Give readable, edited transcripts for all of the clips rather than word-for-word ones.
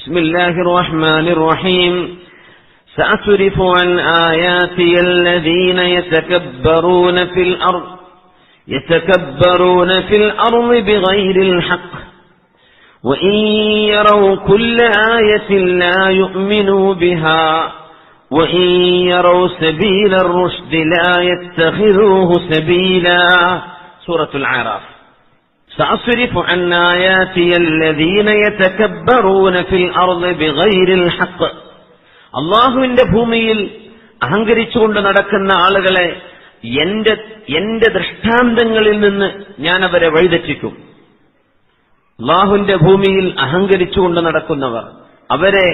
ബിസ്മില്ലാഹിർ റഹ്മാനിർ റഹീം. സഅസ്രിഫു അൻ ആയാതി അല്ലദീന യതകബ്ബറൂന ഫിൽ അർളി ബിഗൈരിൽ ഹഖ് വഇൻ യറൗ കുല്ല ആയത്തിൻ ലാ യുഅ്മിനൂ ബിഹാ وَإِنْ يَرَوْا سَبِيلَ الرُّشْدِ لَا يَتَّخِذُوهُ سَبِيلًا. سورة الأعراف. سأصرف عن آياتي الذين يتكبرون في الأرض بغير الحق. അല്ലാഹുവിന്റെ ഭൂമിയിൽ അഹങ്കരിച്ചുകൊണ്ട് നടക്കുന്ന ആളുകളെ എന്റെ ദൃഷ്ടാന്തങ്ങളിൽ നിന്ന് ഞാൻ അവരെ വഴിതെറ്റിക്കും. അല്ലാഹുവിന്റെ ഭൂമിയിൽ അഹങ്കരിച്ചുകൊണ്ട് നടക്കുന്നവർ, അവരെ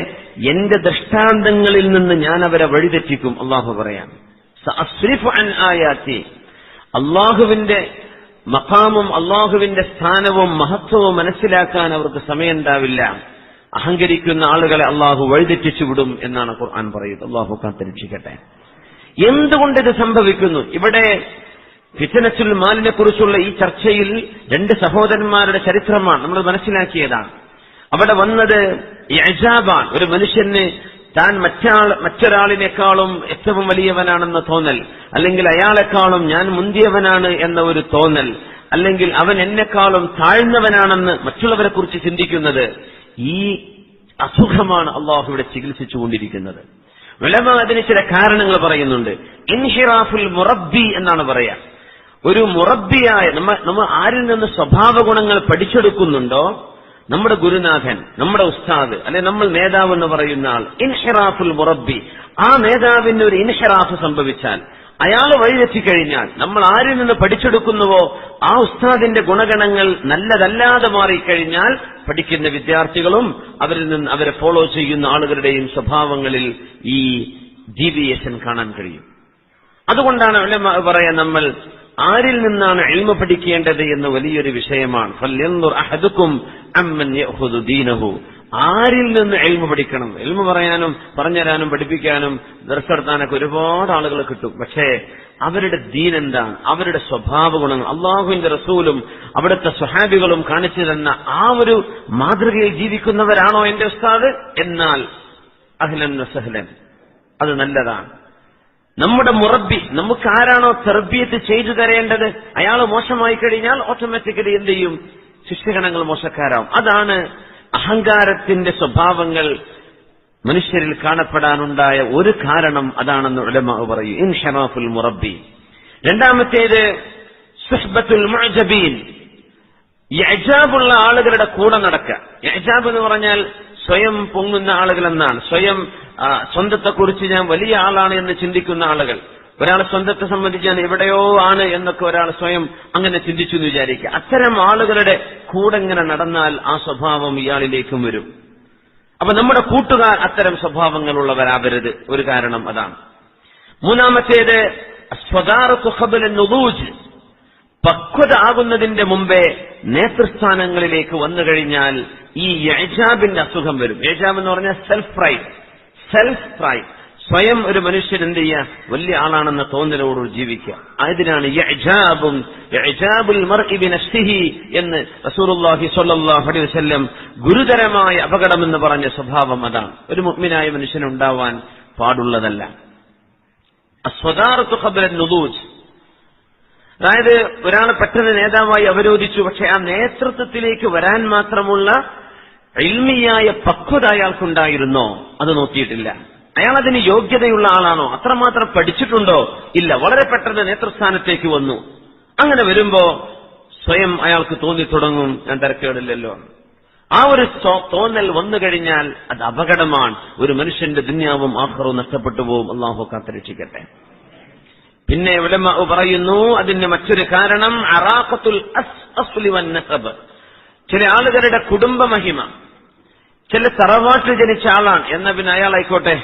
എന്റെ ദൃഷ്ടാന്തങ്ങളിൽ നിന്ന് ഞാൻ അവരെ വഴിതെറ്റിക്കും. അള്ളാഹു പറയാം, സഅസ്രിഫു അൻ ആയാതി. അള്ളാഹുവിന്റെ മഖാമും അള്ളാഹുവിന്റെ സ്ഥാനവും മഹത്വവും മനസ്സിലാക്കാൻ അവർക്ക് സമയമുണ്ടാവില്ല. അഹങ്കരിക്കുന്ന ആളുകളെ അള്ളാഹു വഴിതെറ്റിച്ചു വിടും എന്നാണ് ഖുർആൻ പറയുന്നത്. അള്ളാഹു കാത്തിരക്ഷിക്കട്ടെ. എന്തുകൊണ്ടിത് സംഭവിക്കുന്നു? ഇവിടെ ഫിത്നത്തുൽ മാലിനെ കുറിച്ചുള്ള ഈ ചർച്ചയിൽ രണ്ട് സഹോദരന്മാരുടെ ചരിത്രമാണ് നമ്മൾ മനസ്സിലാക്കിയതാണ്. അവിടെ വന്നത് ഇഅ്ജാബാണ്. ഒരു മനുഷ്യന് താൻ മറ്റൊരാളിനേക്കാളും ഏറ്റവും വലിയവനാണെന്ന തോന്നൽ, അല്ലെങ്കിൽ അയാളെക്കാളും ഞാൻ മുന്തിയവനാണ് എന്ന ഒരു തോന്നൽ, അല്ലെങ്കിൽ അവൻ എന്നെക്കാളും താഴ്ന്നവനാണെന്ന് മറ്റുള്ളവരെ കുറിച്ച് ചിന്തിക്കുന്നത്, ഈ അസുഖമാണ് അള്ളാഹു ഇവിടെ ചികിത്സിച്ചുകൊണ്ടിരിക്കുന്നത്. ഉലമാ അതിന് ചില കാരണങ്ങൾ പറയുന്നുണ്ട്. ഇൻഹിറാഫുൽ മുറബ്ബി എന്നാണ് പറയാ. ഒരു മുറബ്ബിയായ നമ്മൾ ആരിൽ നിന്ന് സ്വഭാവ ഗുണങ്ങൾ പഠിച്ചെടുക്കുന്നുണ്ടോ, നമ്മുടെ ഗുരുനാഥൻ, നമ്മുടെ ഉസ്താദ്, അല്ലെ നമ്മൾ നേതാവ് എന്ന് പറയുന്ന ആൾ, ഇൻഹിറാഫുൽ മുറബ്ബി, ആ നേതാവിന് ഒരു ഇൻഹിറാഫ് സംഭവിച്ചാൽ, അയാൾ വഴിതെറ്റിക്കഴിഞ്ഞാൽ, നമ്മൾ ആരിൽ നിന്ന് പഠിച്ചെടുക്കുന്നുവോ ആ ഉസ്താദിന്റെ ഗുണഗണങ്ങൾ നല്ലതല്ലാതെ മാറിക്കഴിഞ്ഞാൽ, പഠിക്കുന്ന വിദ്യാർത്ഥികളും അവരിൽ നിന്ന് അവരെ ഫോളോ ചെയ്യുന്ന ആളുകളുടെയും സ്വഭാവങ്ങളിൽ ഈ ഡീവിയേഷൻ കാണാൻ കഴിയും. അതുകൊണ്ടാണ് ഉലമാ പറയാൻ, നമ്മൾ ആരിൽ നിന്നാണ് ഇൽമ പഠിക്കേണ്ടത് എന്ന് വലിയൊരു വിഷയമാണ്. ഫല്യൻദുർ അഹദുക്കും അമ്മൻ യഅഖുദു ദീനഹു. ആരിൽ നിന്ന് ഇൽമ പഠിക്കണം? ഇൽമ പറയാനും പറഞ്ഞുതരാനും പഠിപ്പിക്കാനും ദർസ് നടത്താനൊക്കെ ഒരുപാട് ആളുകൾ കിട്ടും. പക്ഷേ അവരുടെ ദീൻ എന്താണ്, അവരുടെ സ്വഭാവ ഗുണങ്ങൾ, അള്ളാഹുവിന്റെ റസൂലും അവിടുത്തെ സ്വഹാബികളും കാണിച്ചു തന്ന ആ ഒരു മാതൃകയിൽ ജീവിക്കുന്നവരാണോ എന്റെ ഉസ്താദ്? എന്നാൽ അഹ്ലൻ വസഹ്ലൻ, അത് നല്ലതാണ്. നമ്മുടെ മുറബ്ബി, നമുക്ക് ആരാണോ തർബിയത്ത് ചെയ്തു തരേണ്ടത്, അയാൾ മോശമായി കഴിഞ്ഞാൽ ഓട്ടോമാറ്റിക്കലി എന്ത് ചെയ്യും? ശിഷ്യഗണങ്ങൾ മോശക്കാരാവും. അതാണ് അഹങ്കാരത്തിന്റെ സ്വഭാവങ്ങൾ മനുഷ്യരിൽ കാണപ്പെടാനുണ്ടായ ഒരു കാരണം. അതാണെന്ന് ഉലമാ പറയും, ഇൻഹിറാഫുൽ മുറബ്ബി. രണ്ടാമത്തേത് സുഹ്ബത്തുൽ മുഅ്ജബീൻ, ഇഅ്ജാബുള്ള ആളുകളുടെ കൂടെ നടക്കുക. ഇഅ്ജാബ് എന്ന് പറഞ്ഞാൽ സ്വയം പൊങ്ങുന്ന ആളുകൾ എന്നാണ്. സ്വന്തത്തെക്കുറിച്ച് ഞാൻ വലിയ ആളാണ് എന്ന് ചിന്തിക്കുന്ന ആളുകൾ. ഒരാൾ സ്വന്തത്തെ സംബന്ധിച്ച് ഞാൻ എവിടെയോ ആണ് എന്നൊക്കെ ഒരാൾ സ്വയം അങ്ങനെ ചിന്തിച്ചു എന്ന് വിചാരിക്കുക. അത്തരം ആളുകളുടെ കൂടെ ഇങ്ങനെ നടന്നാൽ ആ സ്വഭാവം ഇയാളിലേക്കും വരും. അപ്പൊ നമ്മുടെ കൂട്ടുകാർ അത്തരം സ്വഭാവങ്ങളുള്ളവരാവരുത്. ഒരു കാരണം അതാണ്. മൂന്നാമത്തേത് സ്വദാറത്തു ഖബ്ല നുദൂജ്, പക്വത ആകുന്നതിന്റെ മുമ്പേ നേതൃസ്ഥാനങ്ങളിലേക്ക് വന്നു കഴിഞ്ഞാൽ ഈ ഇഅ്ജാബിന്റെ അസുഖം വരും. ഇഅ്ജാബ് എന്ന് പറഞ്ഞാൽ സെൽഫ് പ്രൈഡ്. സ്വയം ഒരു മനുഷ്യൻ എന്ത് ചെയ്യുക? വലിയ ആളാണെന്ന തോന്നലോട് ജീവിക്കുക. അതിനാണ് ഇഅ്ജാബുൽ മർഇ ബിനഫ്സിഹി എന്ന് റസൂലുള്ളാഹി സ്വല്ലല്ലാഹു അലൈഹി വസല്ലം ഗുരുതരമായ അപകടമെന്ന് പറഞ്ഞ സ്വഭാവം അതാണ്. ഒരു മുഅ്മിനായ മനുഷ്യനുണ്ടാവാൻ പാടുള്ളതല്ല. അസ്വദാറത്തു ഖബ്ല നുദൂജ്, അതായത് ഒരാൾ പെട്ടെന്ന് നേതാവായി അവരോധിച്ചു, പക്ഷെ ആ നേതൃത്വത്തിലേക്ക് വരാൻ മാത്രമുള്ള ഇൽമിയായ പക്വത അയാൾക്കുണ്ടായിരുന്നോ? അത് നോക്കിയിട്ടില്ല. അയാൾ അതിന് യോഗ്യതയുള്ള ആളാണോ? അത്രമാത്രം പഠിച്ചിട്ടുണ്ടോ? ഇല്ല. വളരെ പെട്ടെന്ന് നേതൃസ്ഥാനത്തേക്ക് വന്നു. അങ്ങനെ വരുമ്പോ സ്വയം അയാൾക്ക് തോന്നി തുടങ്ങും, ഞാൻ തരക്കേടില്ലല്ലോ. ആ ഒരു തോന്നൽ വന്നു കഴിഞ്ഞാൽ അത് അപകടമാണ്. ഒരു മനുഷ്യന്റെ ദുനിയാവും ആഖിറവും നഷ്ടപ്പെട്ടു പോകും. അല്ലാഹു കാത്തിരക്ഷിക്കട്ടെ. പിന്നെ ഉലമാ പറയുന്നു, അതിന് മറ്റൊരു കാരണം അറാഖത്തുൽ അസ്ലി വൻ നസബ്. ചില ആളുകളുടെ കുടുംബ മഹിമ, ചില തറവാട്ടിൽ ജനിച്ച ആളാണ് എന്നാ പിന്നെ അയാളായിക്കോട്ടെ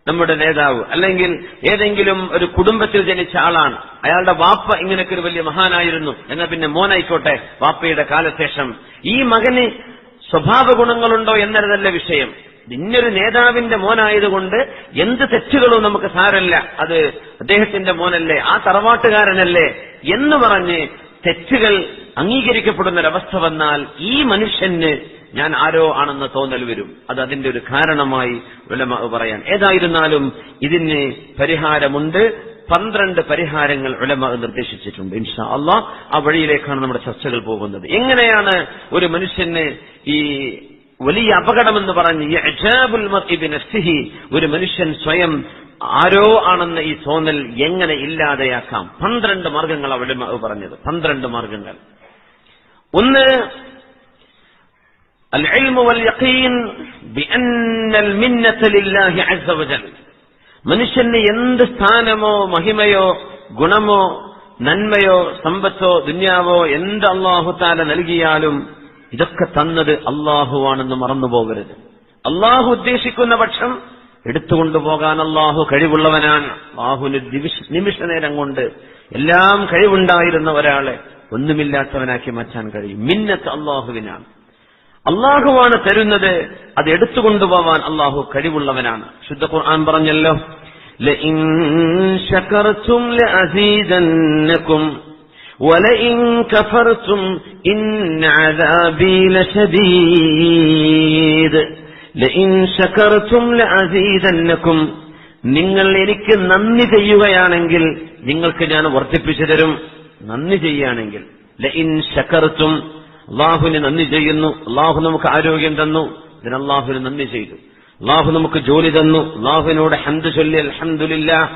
നമ്മുടെ നേതാവ്, അല്ലെങ്കിൽ ഏതെങ്കിലും ഒരു കുടുംബത്തിൽ ജനിച്ച ആളാണ്, അയാളുടെ വാപ്പ ഇങ്ങനെയൊക്കെ ഒരു വലിയ മഹാനായിരുന്നു എന്നാ പിന്നെ മോനായിക്കോട്ടെ വാപ്പയുടെ കാലശേഷം. ഈ മകന് സ്വഭാവ ഗുണങ്ങളുണ്ടോ എന്നതല്ല വിഷയം. ഇന്നൊരു നേതാവിന്റെ മോനായതുകൊണ്ട് എന്ത് തെറ്റുകളും നമുക്ക് സാരമില്ല, അത് അദ്ദേഹത്തിന്റെ മോനല്ലേ, ആ തറവാട്ടുകാരനല്ലേ എന്ന് പറഞ്ഞ് തെറ്റുകൾ അംഗീകരിക്കപ്പെടുന്ന ഒരവസ്ഥ വന്നാൽ ഈ മനുഷ്യന് ഞാൻ ആരോ ആണെന്ന് തോന്നൽ വരും. അത് അതിന്റെ ഒരു കാരണമായി ഉലമാ പറയാൻ. ഏതായിരുന്നാലും ഇതിന് പരിഹാരമുണ്ട്. 12 പരിഹാരങ്ങൾ ഉലമാ നിർദ്ദേശിച്ചിട്ടുണ്ട്. ഇൻഷാ അല്ലാഹ് ആ വഴിയിലേക്കാണ് നമ്മുടെ ചർച്ചകൾ പോകുന്നത്. എങ്ങനെയാണ് ഒരു മനുഷ്യന് ഈ വലിയ അപകടമെന്ന് പറഞ്ഞ് ഇഅ്ജാബുൽ മർഇ ബിനഫ്സിഹി, ഒരു മനുഷ്യൻ സ്വയം ആരോ ആണെന്ന് ഈ തോന്നൽ എങ്ങനെ ഇല്ലാതെയാക്കാം? 12 മാർഗങ്ങൾ ഉലമാ പറഞ്ഞത്. 12 മാർഗങ്ങൾ. ഒന്ന്, അൽ ഇൽമു വൽ യഖീൻ ബിഅന്നൽ മിന്നത ലില്ലാഹി അസ്സ വജൽ. മനുഷ്യന് എന്ത് സ്ഥാനമോ മഹിമയോ ഗുണമോ നന്മയോ സമ്പത്തോ ദുന്യാവോ എന്ത് അല്ലാഹു തആല നൽകിയാലും ഇതൊക്കെ തന്നത് അല്ലാഹുവാണെന്ന് മറന്നുപോകരുത്. അല്ലാഹു ഉദ്ദേശിക്കുന്ന പക്ഷം എടുത്തുകൊണ്ടുപോകാൻ അല്ലാഹു കഴിവുള്ളവനാണ്. അല്ലാഹുവിന് നിമിഷ നേരം കൊണ്ട് എല്ലാം കഴിവുണ്ടായിരുന്ന ഒരാളെ ഒന്നുമില്ലാത്തവനാക്കി മാറ്റാൻ കഴിയും. മിന്നത്ത് അല്ലാഹുവിനാണ്. അല്ലാഹുവാണ് തരുന്നത്. അത് എടുത്തുകൊണ്ടുപോവാൻ അല്ലാഹു കഴിവുള്ളവനാണ്. ശുദ്ധ ഖുർആൻ പറഞ്ഞല്ലോ, ലഇൻ ശകർതും ലഅസീദന്നകും വലഇൻ കഫർതും ഇന്ന അദാബി ലശദീദ്. ലഇൻ ശകർതും ലഅസീദന്നകും, നിങ്ങൾ എനിക്ക് നന്ദി ചെയ്യുകയാണെങ്കിൽ നിങ്ങൾക്ക് ഞാൻ വർദ്ധിപ്പിച്ചു തരും. നന്ദി ചെയ്യുകയാണെങ്കിൽ, ലഇൻ ശകർതും, അള്ളാഹുവിന് നന്ദി ചെയ്യുന്നു. അള്ളാഹു നമുക്ക് ആരോഗ്യം തന്നു, ഇതിന് അള്ളാഹുവിന് നന്ദി ചെയ്തു. അള്ളാഹു നമുക്ക് ജോലി തന്നു, അള്ളാഹുവിനോട് ഹംദ് ചൊല്ലി അൽഹംദുലില്ലാഹ്.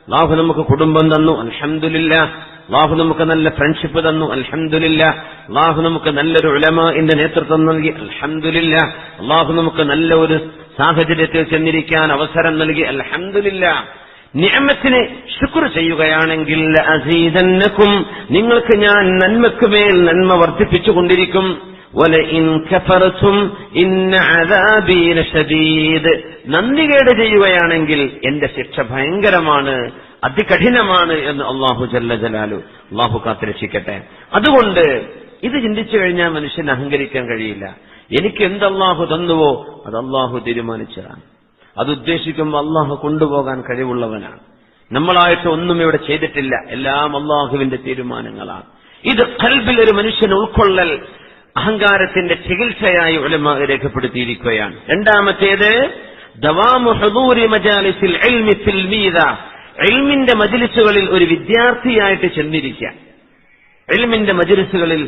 അള്ളാഹു നമുക്ക് കുടുംബം തന്നു, അൽഹംദുലില്ലാഹ്. അള്ളാഹു നമുക്ക് നല്ല ഫ്രണ്ട്ഷിപ്പ് തന്നു, അൽഹംദുലില്ലാഹ്. അള്ളാഹു നമുക്ക് നല്ലൊരു ഉലമാഇന്റെ നേതൃത്വം നൽകി, അൽഹംദുലില്ലാഹ്. അള്ളാഹു നമുക്ക് നല്ല ഒരു സാഹചര്യത്തിൽ ചെന്നിരിക്കാൻ അവസരം നൽകി, അൽഹംദുലില്ലാഹ്. നിഅമത്തിന് ശുക്ർ ചെയ്യുകയാണെങ്കിൽ ലഅസീദന്നകും, നിങ്ങൾക്ക് ഞാൻ നന്മക്ക് മേൽ നന്മ വർദ്ധിപ്പിച്ചുകൊണ്ടിരിക്കും. വലഇൻ കഫർതും ഇന്ന അദാബി ലശദീദ്, നന്ദികേട് ചെയ്യുകയാണെങ്കിൽ എന്റെ ശിക്ഷ ഭയങ്കരമാണ്, അതികഠിനമാണ് എന്ന് അല്ലാഹു ജല്ല ജലാലു. അല്ലാഹു കാത്തുരക്ഷിക്കട്ടെ. അതുകൊണ്ട് ഇത് ചിന്തിച്ചു കഴിഞ്ഞാൽ മനുഷ്യന് അഹങ്കരിക്കാൻ കഴിയില്ല. എനിക്ക് എന്ത് അല്ലാഹു തന്നുവോ അത് അല്ലാഹു തീരുമാനിച്ചതാണ്. അത് ഉദ്ദേശിക്കുമ്പോൾ അല്ലാഹു കൊണ്ടുപോകാൻ കഴിവുള്ളവനാണ്. നമ്മളായിട്ട് ഒന്നും ഇവിടെ ചെയ്തിട്ടില്ല, എല്ലാം അല്ലാഹുവിന്റെ തീരുമാനങ്ങളാണ്. ഇത് ഖൽബിൽ ഒരു മനുഷ്യൻ ഉൾക്കൊള്ളൽ അഹങ്കാരത്തിന്റെ ചികിത്സയായി ഉലമാ രേഖപ്പെടുത്തിയിരിക്കുകയാണ്. രണ്ടാമത്തേത്, ദവാമു ഹുദൂരി മജാലിസിൽ ഇൽമി തിൽമീദ, ഇൽമിന്റെ മജ്ലിസുകളിൽ ഒരു വിദ്യാർത്ഥിയായിട്ട് ചെന്നിരിക്കുക. ഇൽമിന്റെ മജ്ലിസുകളിൽ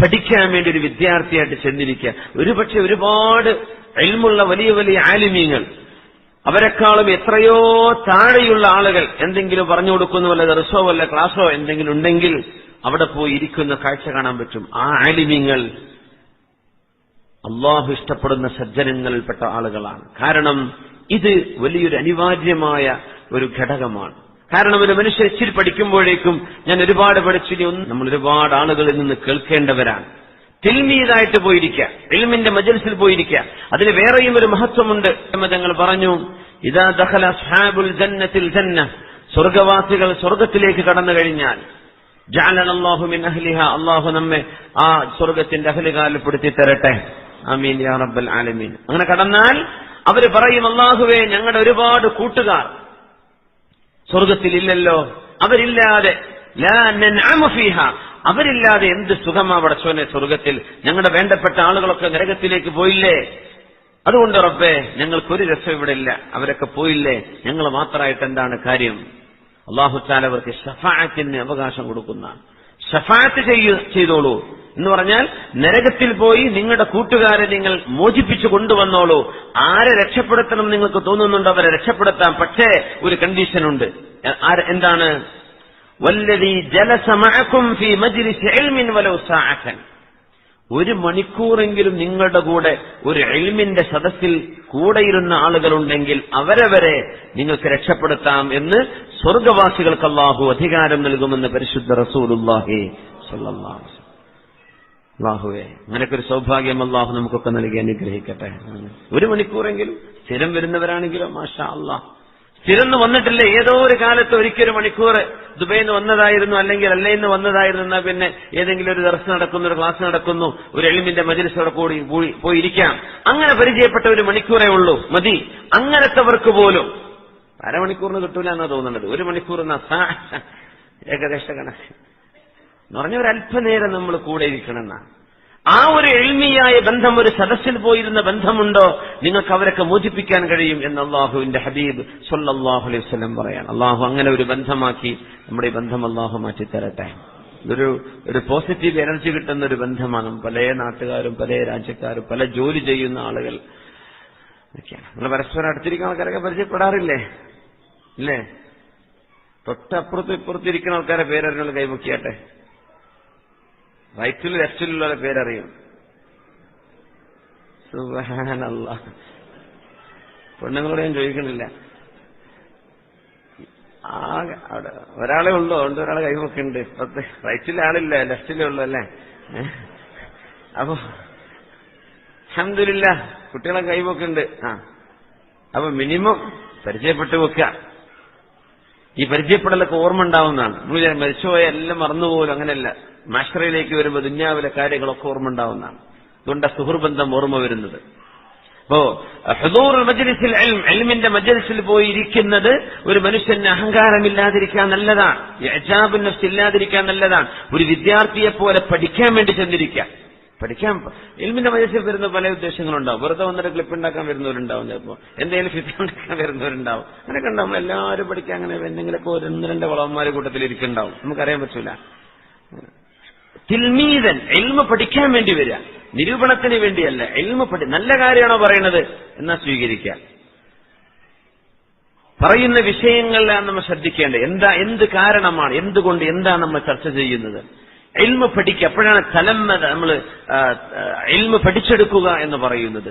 പഠിക്കാൻ വേണ്ടി ഒരു വിദ്യാർത്ഥിയായിട്ട് ചെന്നിരിക്കുക. ഒരുപക്ഷെ ഒരുപാട് ഇൽമുള്ള വലിയ വലിയ ആലിമീങ്ങൾ, അവരെക്കാളും എത്രയോ താഴെയുള്ള ആളുകൾ എന്തെങ്കിലും പറഞ്ഞു കൊടുക്കുന്ന വല്ല ദർസോ വല്ല ക്ലാസ്സോ എന്തെങ്കിലും ഉണ്ടെങ്കിൽ അവിടെ പോയി ഇരിക്കുന്ന കാഴ്ച കാണാൻ പറ്റും. ആ ആലിമീങ്ങൾ അള്ളാഹു ഇഷ്ടപ്പെടുന്ന സജ്ജനങ്ങളിൽപ്പെട്ട ആളുകളാണ്. കാരണം ഇത് വലിയൊരു അനിവാര്യമായ ഒരു ഘടകമാണ്. കാരണം ഒരു മനുഷ്യൻ ഇച്ചിരി പഠിക്കുമ്പോഴേക്കും ഞാൻ ഒരുപാട് പഠിച്ചിനി, നമ്മൾ ഒരുപാട് ആളുകളിൽ നിന്ന് കേൾക്കേണ്ടവരാണ്. തിൽമീദായിട്ട് പോയിരിക്കുക, ഇൽമിന്റെ മജ്ലിസിൽ പോയിരിക്കുക. അതിന് വേറെയും ഒരു മഹത്വമുണ്ട്. തങ്ങൾ പറഞ്ഞു, ഇദാ ദഖല അസ്ഹാബുൽ ജന്നത്തിൽ ജന്ന, സ്വർഗവാസികൾ സ്വർഗത്തിലേക്ക് കടന്നു കഴിഞ്ഞാൽ ജഅലന അല്ലാഹു മിൻ അഹ്ലിഹാ, അല്ലാഹു നമ്മെ ആ സ്വർഗത്തിന്റെ അഹ്ലുകാരിൽ പെടുത്തി തരട്ടെ, ആമീൻ യാ റബ്ബൽ ആലമീൻ. അങ്ങനെ കടന്നാൽ അവര് പറയും, അല്ലാഹുവേ ഞങ്ങളുടെ ഒരുപാട് കൂട്ടുകാർ സ്വർഗത്തിലില്ലല്ലോ, അവരില്ലാതെ ലാ നൻഅമു ഫീഹാ, അവരില്ലാതെ എന്ത് സുഖമാ പടച്ചോനെ സ്വർഗത്തിൽ, ഞങ്ങളുടെ വേണ്ടപ്പെട്ട ആളുകളൊക്കെ നരകത്തിലേക്ക് പോയില്ലേ, അതുകൊണ്ട് റബ്ബേ ഞങ്ങൾക്കൊരു രസം ഇവിടെ ഇല്ല, അവരൊക്കെ പോയില്ലേ, ഞങ്ങൾ മാത്രമായിട്ട് എന്താണ് കാര്യം? അല്ലാഹു തആല അവർക്ക് ശഫാഅത്തിന് അവകാശം കൊടുക്കുന്ന, ശഫാഅത്ത് ചെയ്തോളൂ എന്ന് പറഞ്ഞാൽ നരകത്തിൽ പോയി നിങ്ങളുടെ കൂട്ടുകാരെ നിങ്ങൾ മോചിപ്പിച്ചു കൊണ്ടുവന്നോളൂ. ആരെ രക്ഷപ്പെടുത്തണം നിങ്ങൾക്ക് തോന്നുന്നുണ്ടോ അവരെ രക്ഷപ്പെടുത്താം. പക്ഷേ ഒരു കണ്ടീഷനുണ്ട്. എന്താണ്? വല്ലദീ ജലസ മഅകും ഫീ മജ്ലിസ് ഇൽമിൻ വലൗ സഅഅൻ, ഒരു മണിക്കൂറെങ്കിലും നിങ്ങളുടെ കൂടെ ഒരു ഇൽമിന്റെ സദസ്സിൽ കൂടെയിരുന്ന ആളുകളുണ്ടെങ്കിൽ അവരവരെ നിങ്ങൾക്ക് രക്ഷപ്പെടുത്താം എന്ന് സ്വർഗവാസികൾക്ക് അല്ലാഹു അധികാരം നൽകുമെന്ന് പരിശുദ്ധ റസൂലുള്ളാഹി സ്വല്ലല്ലാഹു അലൈഹി വസല്ലം. അല്ലാഹുവേ അങ്ങനെയൊക്കെ ഒരു സൗഭാഗ്യം അല്ലാഹു നമുക്കൊക്കെ നൽകി അനുഗ്രഹിക്കട്ടെ. ഒരു മണിക്കൂറെങ്കിലും സ്ഥിരം വരുന്നവരാണെങ്കിലോ മാഷാ അല്ലാഹ്. സ്ഥിരം വന്നിട്ടില്ല, ഏതോ ഒരു കാലത്ത് ഒരിക്കലും മണിക്കൂർ ദുബൈയിൽ നിന്ന് വന്നതായിരുന്നു, അല്ലെങ്കിൽ അല്ലയിന്ന് വന്നതായിരുന്നു, എന്നാൽ പിന്നെ ഏതെങ്കിലും ഒരു ദർസ് നടക്കുന്നു, ഒരു ക്ലാസ് നടക്കുന്നു, ഒരു എളിമിന്റെ മജ്ലിസോടെ കൂടി പോയിരിക്കാം. അങ്ങനെ പരിചയപ്പെട്ട ഒരു മണിക്കൂറേ ഉള്ളൂ, മതി. അങ്ങനത്തെവർക്ക് പോലും അരമണിക്കൂറിന് കിട്ടൂല എന്നാ തോന്നുന്നത്. ഒരു മണിക്കൂർ ഏകദേശ കണക്ക് എന്ന് പറഞ്ഞ ഒരല്പനേരം നമ്മൾ കൂടെ ഇരിക്കണമെന്നാ. ആ ഒരു എൽമിയായ ബന്ധം, ഒരു സദസ്സിൽ പോയിരുന്ന ബന്ധമുണ്ടോ, നിങ്ങൾക്ക് അവരൊക്കെ മോചിപ്പിക്കാൻ കഴിയും എന്ന് അള്ളാഹുവിന്റെ ഹബീബ് സ്വല്ലല്ലാഹു അലൈഹി വസല്ലം പറയാൻ. അള്ളാഹു അങ്ങനെ ഒരു ബന്ധമാക്കി നമ്മുടെ ഈ ബന്ധം അള്ളാഹു മാറ്റിത്തരട്ടെ. ഒരു പോസിറ്റീവ് എനർജി കിട്ടുന്ന ഒരു ബന്ധമാണ്. പല നാട്ടുകാരും പല രാജ്യക്കാരും പല ജോലി ചെയ്യുന്ന ആളുകൾ ഒക്കെയാണ്. നമ്മൾ പരസ്പരം അടുത്തിരിക്കുന്ന ആൾക്കാരൊക്കെ പരിചയപ്പെടാറില്ലേ? ഇല്ലേ? തൊട്ടപ്പുറത്തും ഇപ്പുറത്തും ഇരിക്കുന്ന ആൾക്കാരെ പേരറിഞ്ഞുള്ള കൈമുക്കിയാട്ടെ. റൈറ്റിലും ലെഫ്റ്റിലുള്ള പേരറിയും. സുബ്ഹാനല്ലാഹ്. പെണ്ണുങ്ങളോട് ഞാൻ ചോദിക്കണില്ല. അവിടെ ഒരാളെ ഉള്ളൂ, അതുകൊണ്ട് ഒരാളെ കൈമുക്കുണ്ട്. റൈറ്റിലെ ആളില്ല, ലെഫ്റ്റിലേ ഉള്ളൂ അല്ലേ? അപ്പൊ അൽഹംദുലില്ലാഹ് കുട്ടികളെ കൈമുക്കുണ്ട്. അപ്പൊ മിനിമം പരിചയപ്പെട്ടു വെക്കുക. ഈ പരിചയപ്പെടലൊക്കെ ഓർമ്മ ഉണ്ടാവുന്നതാണ്. നമ്മൾ മരിച്ചുപോയ എല്ലാം മറന്നുപോലും, അങ്ങനെയല്ല. മാഷ്റയിലേക്ക് വരുമ്പോൾ ദുന്യാവിലെ കാര്യങ്ങളൊക്കെ ഓർമ്മ ഉണ്ടാവുന്നതാണ്. അതുകൊണ്ട് സുഹൃബന്ധം ഓർമ്മ വരുന്നത്. അപ്പോ ഹുദൂറുൽ മജ്ലിസിൽ ഇൽമിന്റെ മജ്ലിസിൽ പോയി ഇരിക്കുന്നത് ഒരു മനുഷ്യന് അഹങ്കാരമില്ലാതിരിക്കാൻ നല്ലതാണ്, ഇഅ്ജാബുൻ നഫ്സ് ഇല്ലാതിരിക്കാൻ നല്ലതാണ്. ഒരു വിദ്യാർത്ഥിയെ പോലെ പഠിക്കാൻ വേണ്ടി ചെന്നിരിക്കാം. പഠിക്കാൻ ഇൽമിന്റെ മജ്ലിസിൽ വരുന്ന പല ഉദ്ദേശങ്ങളുണ്ടാവും. വെറുതെ ഒന്നര ക്ലിപ്പ് ഉണ്ടാക്കാൻ വരുന്നവരുണ്ടാവും, ചിലപ്പോൾ എന്തെങ്കിലും ഫിത്ന ഉണ്ടാക്കാൻ വരുന്നവരുണ്ടാവും. അങ്ങനെയൊക്കെ ഉണ്ടാവും. എല്ലാവരും പഠിക്കാൻ അങ്ങനെ എന്തെങ്കിലുമൊക്കെ ഒന്ന് രണ്ട് വളവന്മാരെ കൂട്ടത്തിൽ ഇരിക്കുന്നുണ്ടാവും. നമുക്കറിയാൻ പറ്റൂല. തിൽമീദൻ ഇൽമ പഠിക്കാൻ വേണ്ടി വരിക, നിരൂപണത്തിന് വേണ്ടിയല്ല. ഇൽമ നല്ല കാര്യമാണോ പറയുന്നത് എന്നാ സ്വീകരിക്കുക. പറയുന്ന വിഷയങ്ങളിലാണ് നമ്മൾ ശ്രദ്ധിക്കേണ്ടത്. എന്ത് കാരണമാണ്, എന്തുകൊണ്ട്, എന്താ നമ്മൾ ചർച്ച ചെയ്യുന്നത്. ഇൽമ പഠിക്കുക. അപ്പോഴാണ് തലമ്മ നമ്മൾ ഇൽമ പഠിച്ചെടുക്കുക എന്ന് പറയുന്നത്.